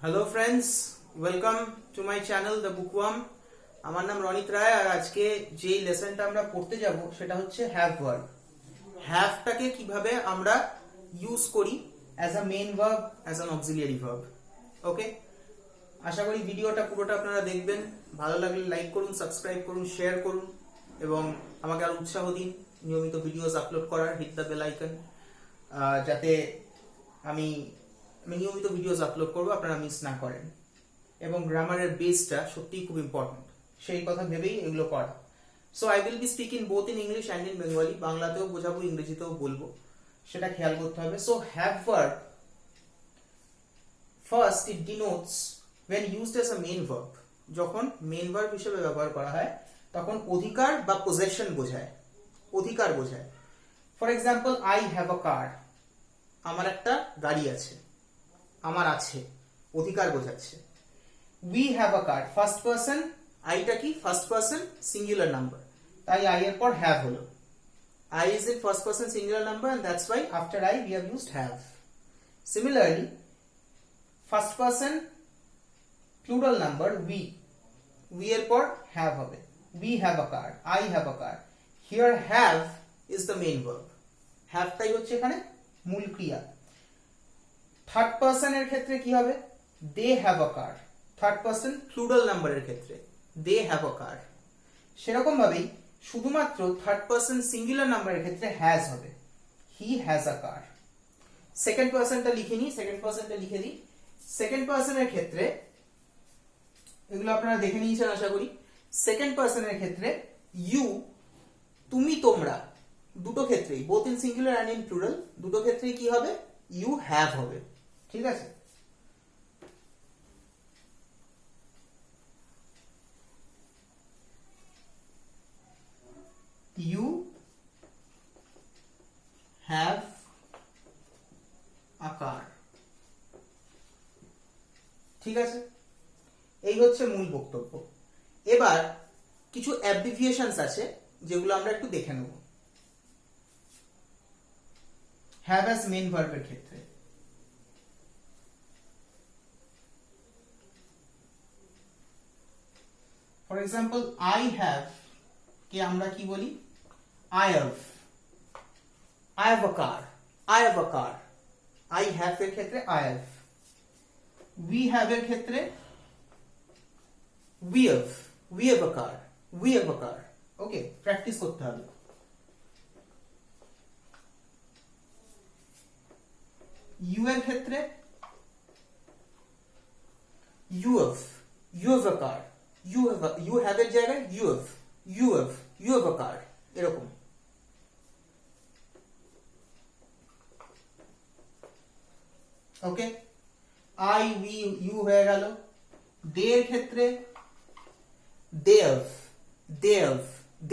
Hello friends, welcome to my channel the bookworm. আমার নাম রনিত রায়, আর আজকে যেই লেসনটা আমরা পড়তে যাব সেটা হচ্ছে হ্যাভ ভার্ব। হ্যাভটাকে কিভাবে আমরা ইউজ করি as a main verb, as an auxiliary verb. Okay, আশা করি ভিডিওটা পুরোটা আপনারা দেখবেন। ভালো লাগলে লাইক করুন, সাবস্ক্রাইব করুন, শেয়ার করুন এবং আমাকে আরো উৎসাহ দিন নিয়মিত ভিডিওস আপলোড করার। হিট দ্য বেল আইকন, যাতে আমি নিয়মিত ভিডিওস আপলোড করবো, আপনারা মিস না করেন। এবং গ্রামারের বেসটা সত্যিই খুব ইম্পর্টেন্ট, সেই কথা ভেবেই এগুলো করা। So I will be speaking both in English and in Bengali. বাংলাতেও বোঝাবো, ইংরেজিতেও বলবো, সেটা খেয়াল করতে হবে। So have verb, first it denotes when used as a main verb। যখন মেইন ভার্ব হিসেবে ব্যবহার করা হয় তখন অধিকার বা পজেশন বোঝায়, অধিকার বোঝায়। For example, I have a car, আমার একটা গাড়ি আছে, আমার আছে, অধিকার বোঝাচ্ছে। We have a car, first person, আইটা কি ফার্স্ট পারসন সিঙ্গুলার নাম্বার, তাই আই এর পর হ্যাভ হলো। I is in first person singular number and that's why after I we have used have. Similarly, first person plural number we, we এর পর have হবে। we have a car, I have a car. Here have is the main verb. have টাই হচ্ছে এখানে মূল ক্রিয়া। Third person এর ক্ষেত্রে কি হবে? they have a car, third person plural নাম্বারের ক্ষেত্রে they have a car। সেরকম ভাবেই শুধুমাত্র থার্ড পারসন সিঙ্গুলার নাম্বারের ক্ষেত্রে has হবে, he has a car। Second পারসনটা লিখে নিই, সেকেন্ড পারসনটা লিখে দিই। সেকেন্ড পারসনের ক্ষেত্রে এগুলো আপনারা দেখে নিয়েছেন আশা করি। সেকেন্ড পারসনের ক্ষেত্রে ইউ, তুমি, তোমরা, দুটো ক্ষেত্রেই, both in singular and in plural, দুটো ক্ষেত্রেই কি হবে? ইউ হ্যাভ হবে। ঠিক আছে? ইউ হ্যাভ আ কার। ঠিক আছে, এই হচ্ছে মূল বক্তব্য। এবার কিছু অ্যাব্রিভিয়েশনস আছে যেগুলো আমরা একটু দেখে নেব হ্যাভ অ্যাজ মেইন ভার্বের ক্ষেত্রে। ফর এক্সাম্পল, আই হ্যাভ কে আমরা কি বলি? I have, I have a car, I have a car. I have এর ক্ষেত্রে আই হ্যাভ। উই হ্যাভ এর ক্ষেত্রে we have a car, we have a car। Okay, practice করতে হবে। ইউ এর ক্ষেত্রে you have a car, you have এর জায়গায় you have a car, এরকম। ওকে, আই, উই, ইউ হয়ে গেল। দে এর ক্ষেত্রে they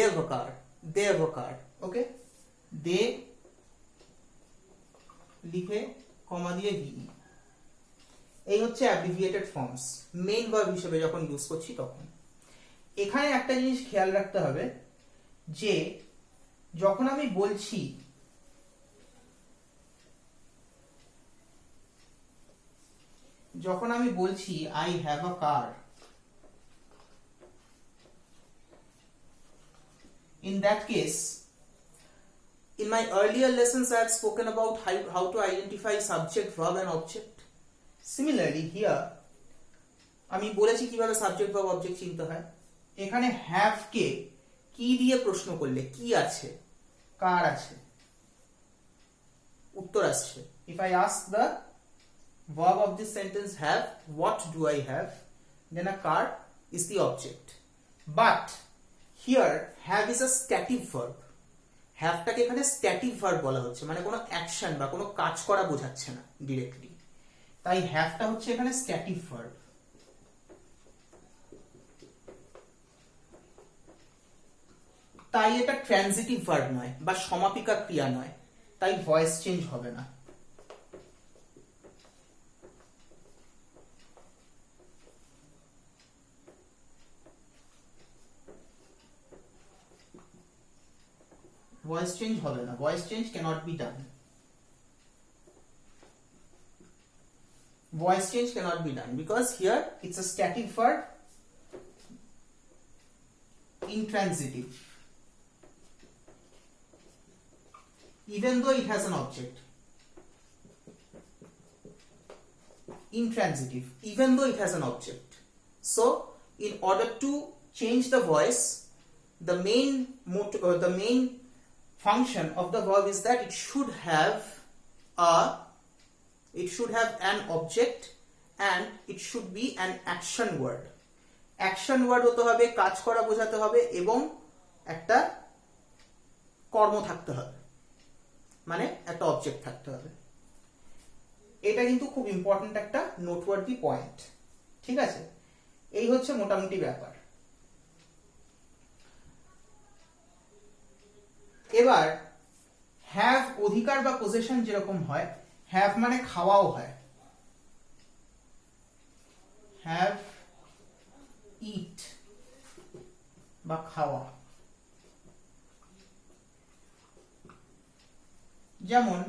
have a car, they have a car। ওকে, দে লিখে কমা দিয়ে ভি। এই হচ্ছে অ্যাব্রিভিয়েটেড ফর্মস মেইন ভার্ব হিসেবে যখন ইউজ করছি তখন। এখানে একটা জিনিস খেয়াল রাখতে হবে যে যখন আমি বলছি I have a car, in that case, in my earlier lessons I have spoken about how to identify subject, verb and object. Similarly here আমি বলেছি কিভাবে সাবজেক্ট, ভার্ব, অবজেক্ট চিনতে হয়। এখানে হ্যাভ কে কি দিয়ে প্রশ্ন করলে কি আছে? কার আছে, উত্তর আসছে। if I ask the verb of this sentence have, what do I have, then a car is the object। but here have is a stative verb। হ্যাভটাকে এখানে স্ট্যাটিক ভার্ব বলা হচ্ছে, মানে কোনো অ্যাকশন বা কোনো কাজ করা বোঝাচ্ছে না ডিরেক্টলি, তাই হ্যাভটা হচ্ছে এখানে স্ট্যাটিক ভার্ব। তাই এটা ট্রানজিটিভ ভার্ব নয় বা সমাপিকা ক্রিয়া নয়, তাই ভয়েস চেঞ্জ হবে না। ভয়েস চেঞ্জ হবে না, voice change cannot be done. voice change cannot be done because here it's a static verb, intransitive, even though it has an object. Intransitive, even though it has an object. So in order to change the voice, the main function of the verb is that it should have an object and it should be an action word. Action word হতে হবে, কাজ করা বোঝাতে হবে এবং একটা কর্ম থাকতে হবে, মানে একটা অবজেক্ট থাকতে হবে। এটা কিন্তু খুব ইম্পর্টেন্ট একটা নোটওয়ার্দি পয়েন্ট, ঠিক আছে? এই হচ্ছে মোটামুটি ব্যাপার। এবার হ্যাভ অধিকার বা পজেশন যেরকম হয়, হ্যাভ মানে খাওয়াও হয়, হ্যাভ ইট বা খাওয়া। যেমন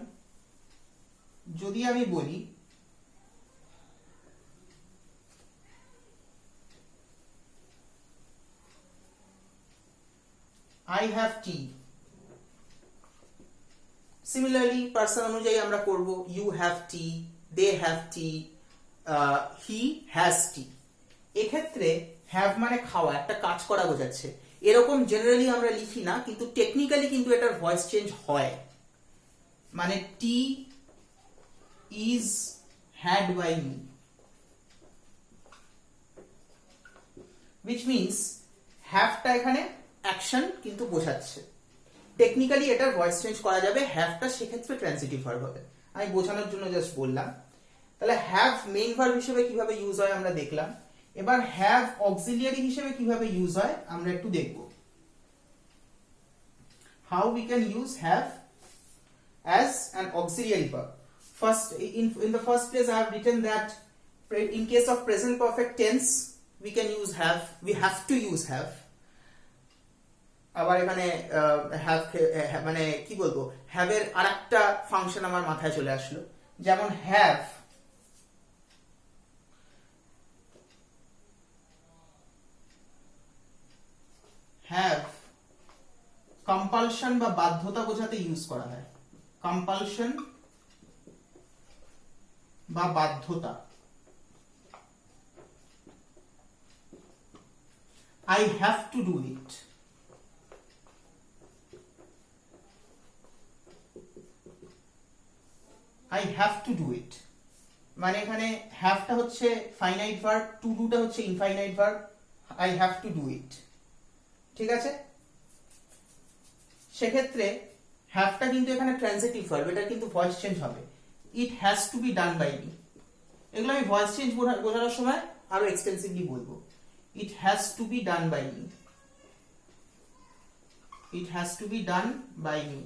যদি আমি বলি I have tea, similarly person অনুযায়ী আমরা করব you have tea, they have tea, he has tea। এক্ষেত্রে হ্যাভ মানে খাওয়া, একটা কাজ করা বোঝাচ্ছে। এরকম জেনারেলি আমরা লিখি না, কিন্তু টেকনিক্যালি কিন্তু এটার ভয়েস চেঞ্জ হয়। মানে tea is had by me, which means হ্যাভটা এখানে অ্যাকশন কিন্তু বোঝাচ্ছে। টেকনিক্যালি এটার ভয়েস চেঞ্জ করা যাবে, হ্যাভটা সেক্ষেত্রে ট্রান্সিটিভ ভার্ব হবে। আমি বোঝানোর জন্য জাস্ট বললাম। তাহলে হ্যাভ মেইন ভার্ব হিসেবে কিভাবে ইউজ হয় আমরা দেখলাম। এবার হ্যাভ অক্সিলিয়ারি হিসেবে কিভাবে ইউজ হয় আমরা একটু দেখব। How we can use have as an auxiliary verb. First, in the first place, I have written that in case of present perfect tense, we can use have. We have to use have. আবার এখানে have মানে কি বলবো, have এর আরেকটা function আমার মাথায় চলে আসলো। যেমন have কম্পালশন বা বাধ্যতা বোঝাতে ইউজ করা হয়। কম্পালশন বা বাধ্যতা। I have to do it. I have to do it মানে এখানে হ্যাভটা হচ্ছে ফাইনাইট ভার্ব, টু ডুটা হচ্ছে infinite verb. I have to do it, ঠিক আছে? সেক্ষেত্রে হ্যাভটা কিন্তু এখানে ট্রান্সিটিভ ভার্ব, এটা কিন্তু ভয়েস চেঞ্জ হবে। It has to be done by me, এগুলো আমি ভয়েস চেঞ্জ বোঝানোর সময় আরো এক্সটেন্সিভলি বলবো। It has to be done by me, it has to be done by me.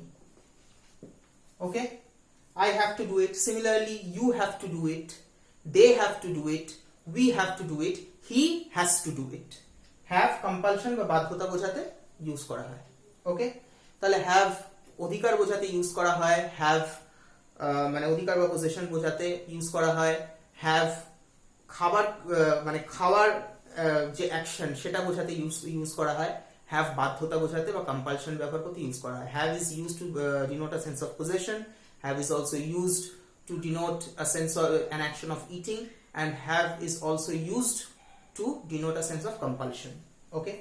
Okay, I have to do it. Similarly, you have to do it, they have to do it, we have to do it, he has to do it. Have compulsion বা বাধ্যতা বোঝাতে use করা হয়। ওকে, তাহলে have অধিকার বোঝাতে use করা হয়, have মানে অধিকার বা পজিশন বোঝাতে ইউজ করা হয়, have খাবার মানে খাওয়ার যে অ্যাকশন সেটা বোঝাতে ইউজ করা হয়, have বাধ্যতা বোঝাতে বা কম্পালশন ব্যবহার করতে ইউজ করা হয়। Have is used to denote a sense of possession. Have is also used to denote a sense of an action of eating, and have is also used to denote a sense of compulsion. Okay,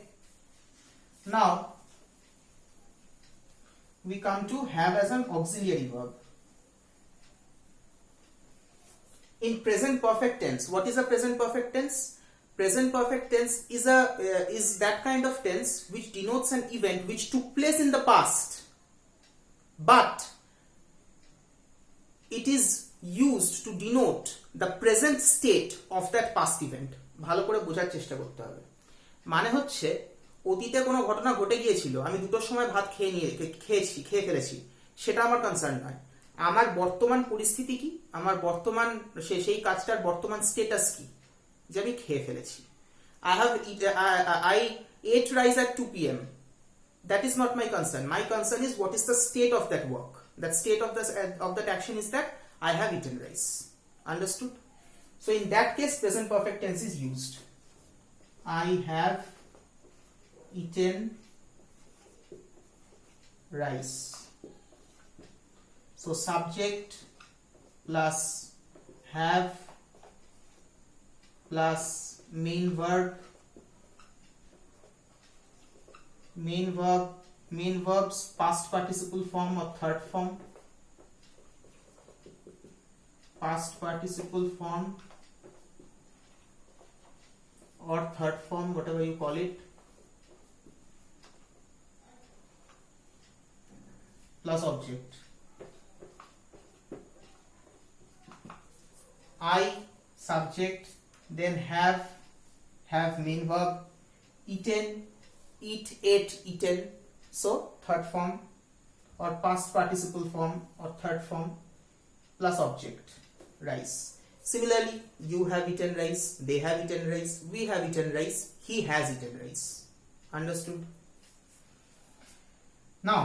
now we come to have as an auxiliary verb. In present perfect tense, what is a present perfect tense? Present perfect tense is that kind of tense which denotes an event which took place in the past, but it is used to denote the present state of that past event. ভালো করে বোঝার চেষ্টা করতে হবে। মানে হচ্ছে অতীতে কোনো ঘটনা ঘটে গিয়েছিল, আমি দুটোর সময় ভাত খেয়ে ফেলেছি, সেটা আমার কনসার্ন নয়। আমার বর্তমান পরিস্থিতি কি, আমার বর্তমান সেই কাজটার বর্তমান স্টেটাস কি, যে আমি খেয়ে ফেলেছি। I ate rice at 2 p.m. That is not my concern. My concern is what is the state of that work. That state of that action is that I have eaten rice. Understood? So in that case present perfect tense is used. I have eaten rice. So subject plus have plus main verbs past participle form or third form, past participle form or third form, whatever you call it, plus object. I subject, then have main verb, eaten, eat, ate, eaten, so third form or past participle form or third form plus object, rice. Similarly, you have eaten rice, they have eaten rice, we have eaten rice, he has eaten rice. Understood? Now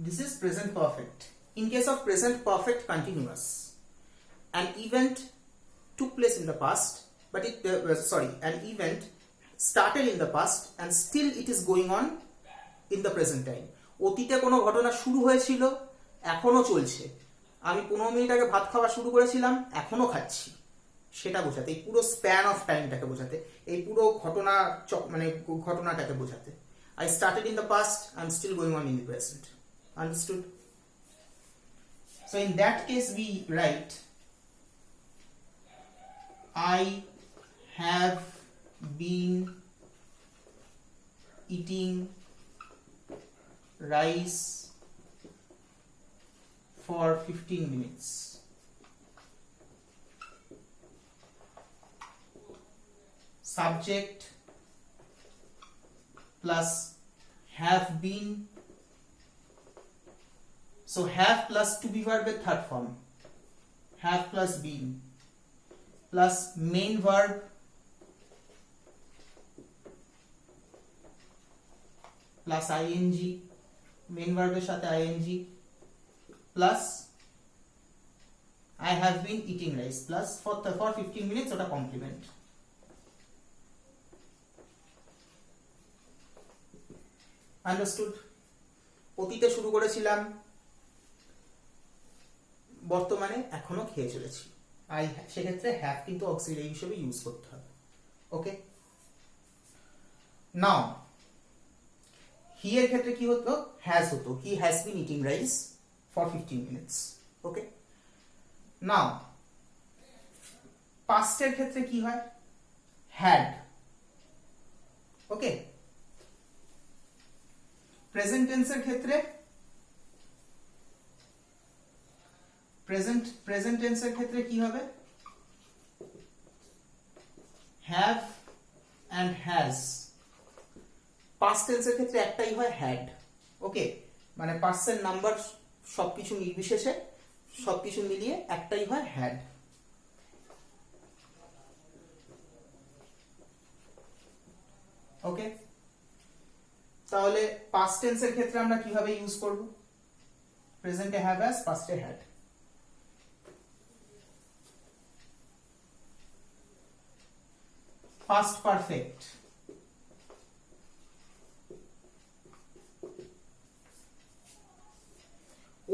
this is present perfect. In case of present perfect continuous, an event took place in the past, but an event started in the past and still it is going on in the present time. অতীতে কোনো ঘটনা শুরু হয়েছিল, এখনো চলছে। আমি 15 minute আগে ভাত খাওয়া শুরু করেছিলাম, এখনো খাচ্ছি, সেটা বোঝাতে, এই পুরো স্প্যান অফ টাইমটাকে বোঝাতে, এই পুরো ঘটনাটাকে বোঝাতে। I started in the past, I'm still going on in the present. Understood? So in that case we write I have been eating rice for 15 minutes. Subject plus have been. So have plus to be verb with third form, have plus been plus main verb plus ing, main verb এর সাথে ing plus I have been eating rice plus for 15 minutes ওটা complement. Understood? অতীতে শুরু করেছিলাম, বর্তমানে এখনো খেয়ে চলেছি। সেক্ষেত্রে হ্যাভ কিন্তু অক্সিলারি হিসেবে ইউজ করতে হবে। ওকে, নাও হি এর ক্ষেত্রে কি হতো? হ্যাজ হতো, he has been eating rice for 15 minutes. Okay, now পাস্টের ক্ষেত্রে কি হয়? হ্যাড। ওকে, প্রেজেন্ট টেন্সের ক্ষেত্রে প্রেজেন্ট টেন্সের ক্ষেত্রে কি হবে? Have and has. পাস্ট টেন্সের ক্ষেত্রে একটাই হয়, হ্যাড। ওকে, মানে পার্সন নাম্বার সবকিছু নির্বিশেষে সবকিছু মিলিয়ে একটাই হয়, হ্যাড। ওকে, তাহলে পাস্ট টেন্সের ক্ষেত্রে আমরা কিভাবে ইউজ করব? প্রেজেন্টে হ্যাভ হ্যাজ, পাস্টে হ্যাড। past perfect,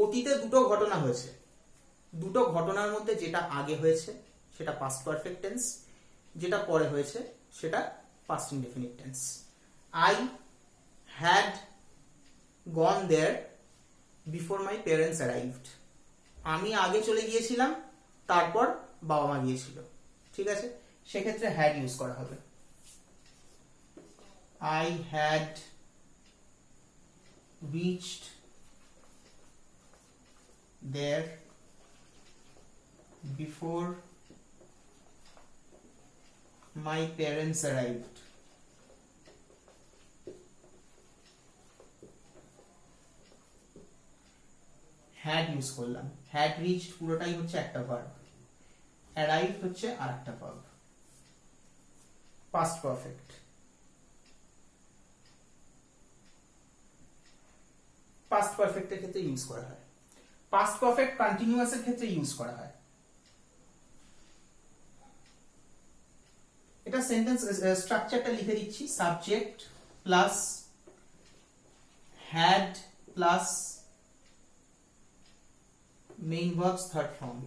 অতীতে দুটো ঘটনা হয়েছে, দুটো ঘটনার মধ্যে যেটা আগে হয়েছে সেটা past perfect tense, যেটা পরে হয়েছে সেটা past indefinite tense. I had gone there before my parents arrived. আমি আগে চলে গিয়েছিলাম, তারপর বাবা মা গিয়েছিল। ঠিক আছে, সেক্ষেত্রে হ্যাড ইউজ করা হবে। I had reached there before my parents arrived. had use করলাম। had reached পুরোটাই হচ্ছে একটা ভার্ব, arrived হচ্ছে আরেকটা ভার্ব। past perfect পাস্ট পারফেক্টের ক্ষেত্রে ইউজ করা হয়, পাস্ট পারফেক্ট কন্টিনিউয়াসের ক্ষেত্রে ইউজ করা হয়। এটা সেন্টেন্স স্ট্রাকচারটা লিখে দিচ্ছি, subject plus had plus main verbs third form.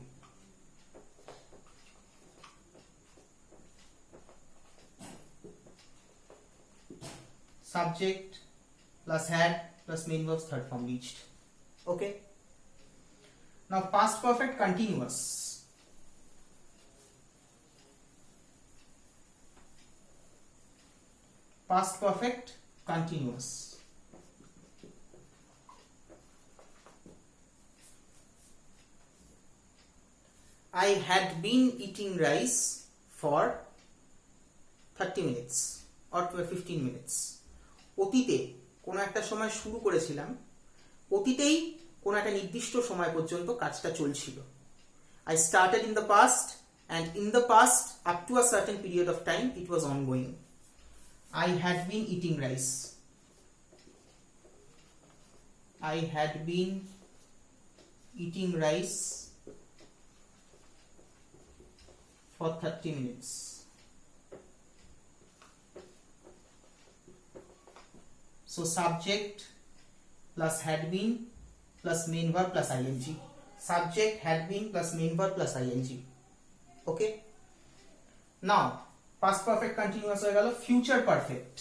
Subject plus had plus main verbs third form reached. Okay. Now past perfect continuous. Past perfect continuous. I had been eating rice for 30 minutes or 15 minutes. অতীতে কোনো একটা সময় শুরু করেছিলাম, অতীতেই কোনো একটা নির্দিষ্ট সময় পর্যন্ত কাজটা চলছিল। I started in the past and in the past up to a certain period of time it was ongoing. I had been eating rice. I had been eating rice for 30 minutes. So subject plus had been plus main verb plus ing. Subject had been plus main verb plus ing. Okay. Now past perfect continuous হয়ে গেল। future perfect.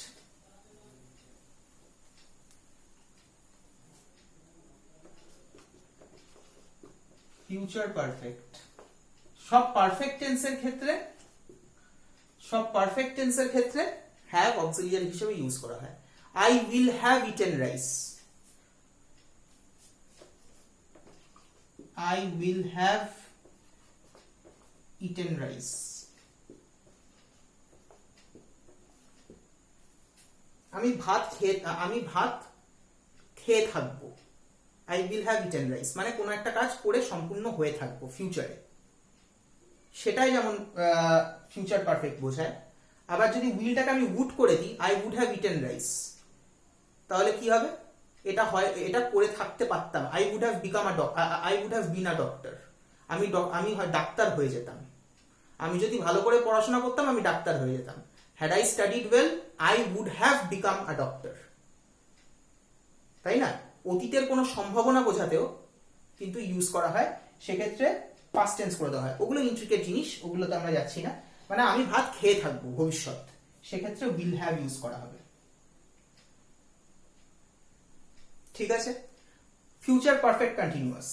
future perfect সব perfect টেন্সের ক্ষেত্রে have auxiliary হিসেবে use করা হয়। I will have eaten rice. I will have eaten rice. আমি ভাত খেয়ে থাকবো। I will have eaten rice মানে কোনো একটা কাজ করে সম্পূর্ণ হয়ে থাকবো ফিউচারে, সেটাই যেমন ফিউচার পারফেক্ট বোঝায়। আবার যদি উইলটাকে আমি উড করে দিই, I would have eaten rice, তাহলে কি হবে? এটা করে থাকতে পারতাম। I would have been a doctor. আমি ডাক্তার হয়ে যেতাম। আমি যদি ভালো করে পড়াশোনা করতাম আমি ডাক্তার হয়ে যেতাম। Had I studied well, I would have become a doctor. তাই না? অতীতের কোনো সম্ভাবনা বোঝাতেও কিন্তু ইউজ করা হয়, সেক্ষেত্রে পাস্ট টেন্স করে দেওয়া হয়। ওগুলো ইন্ট্রিকেট জিনিস, ওগুলোতে আমরা যাচ্ছি না। মানে আমি ভাত খেয়ে থাকবো ভবিষ্যৎ, সেক্ষেত্রে উইল হ্যাভ ইউজ করা হবে। ঠিক আছে। Future perfect continuous.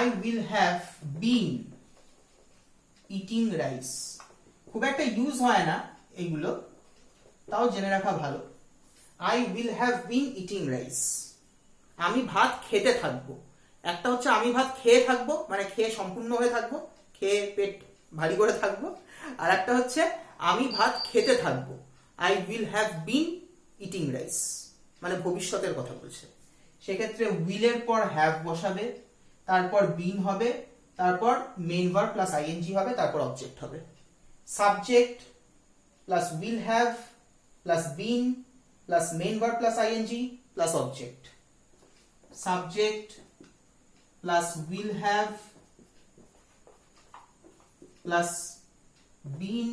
I will have been eating rice. খুব একটা ইউজ হয় না এগুলো, তাও জেনে রাখা ভালো। I will have been eating rice. আমি ভাত খেতে থাকবো। একটা হচ্ছে আমি ভাত খেয়ে থাকবো, মানে খেয়ে সম্পূর্ণ হয়ে থাকবো, খেয়ে পেট ভারী করে থাকবো। আর একটা হচ্ছে আমি ভাত খেতে থাকবো, I will have been eating rice, মানে ভবিষ্যতের কথা বলছে। সেক্ষেত্রে উইলের পর হ্যাভ বসাবে, তারপর বিন হবে, তারপর মেইন ভার্ব প্লাস আইএনজি হবে, তারপর অবজেক্ট হবে। Subject plus will have plus been plus main verb plus ING plus object. Subject plus will have plus been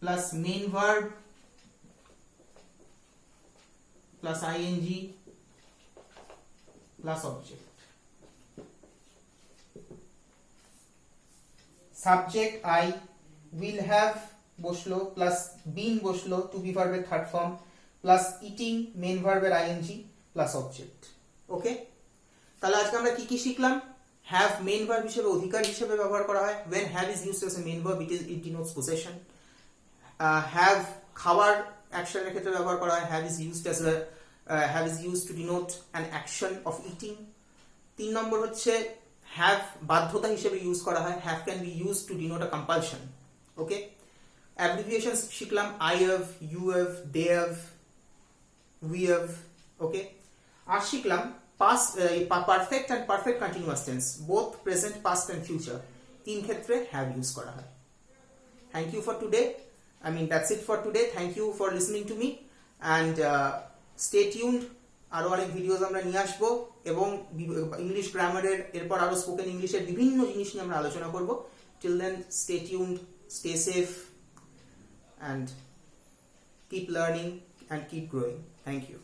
plus main verb plus ING plus object. Subject I, will have বসলো plus been বসলো to be ভার্বের third form plus eating main ভার্বের ING plus object. Okay, তাহলে আজকে আমরা কি কি শিখলাম? হ্যাভ মেইন ভার্ব হিসেবে অধিকার হিসেবে ব্যবহার করা হয়। when have is used as a main verb it denotes possession. have খাবার অ্যাকশনের ক্ষেত্রে ব্যবহার করা হয়। have is used to denote an action of eating. 3 নম্বর হচ্ছে have বাধ্যতা হিসেবে ইউজ করা হয়। have can be used to denote a compulsion. Okay, abbreviation শিখলাম I have, you have, they have, we have, okay. আর শিখলাম past, perfect and perfect continuous tense, both present, past and future, তিন ক্ষেত্রে have use করা হয়। Thank you for today, I mean that's it for today. Thank you for listening to me and stay tuned. আরো অনেক videos আমরা নিয়ে আসবো এবং ইংলিশ গ্রামারের এরপর আরো স্পোকেন ইংলিশের বিভিন্ন জিনিস নিয়ে আমরা আলোচনা করব। Till then, stay tuned, stay safe and keep learning and keep growing. Thank you.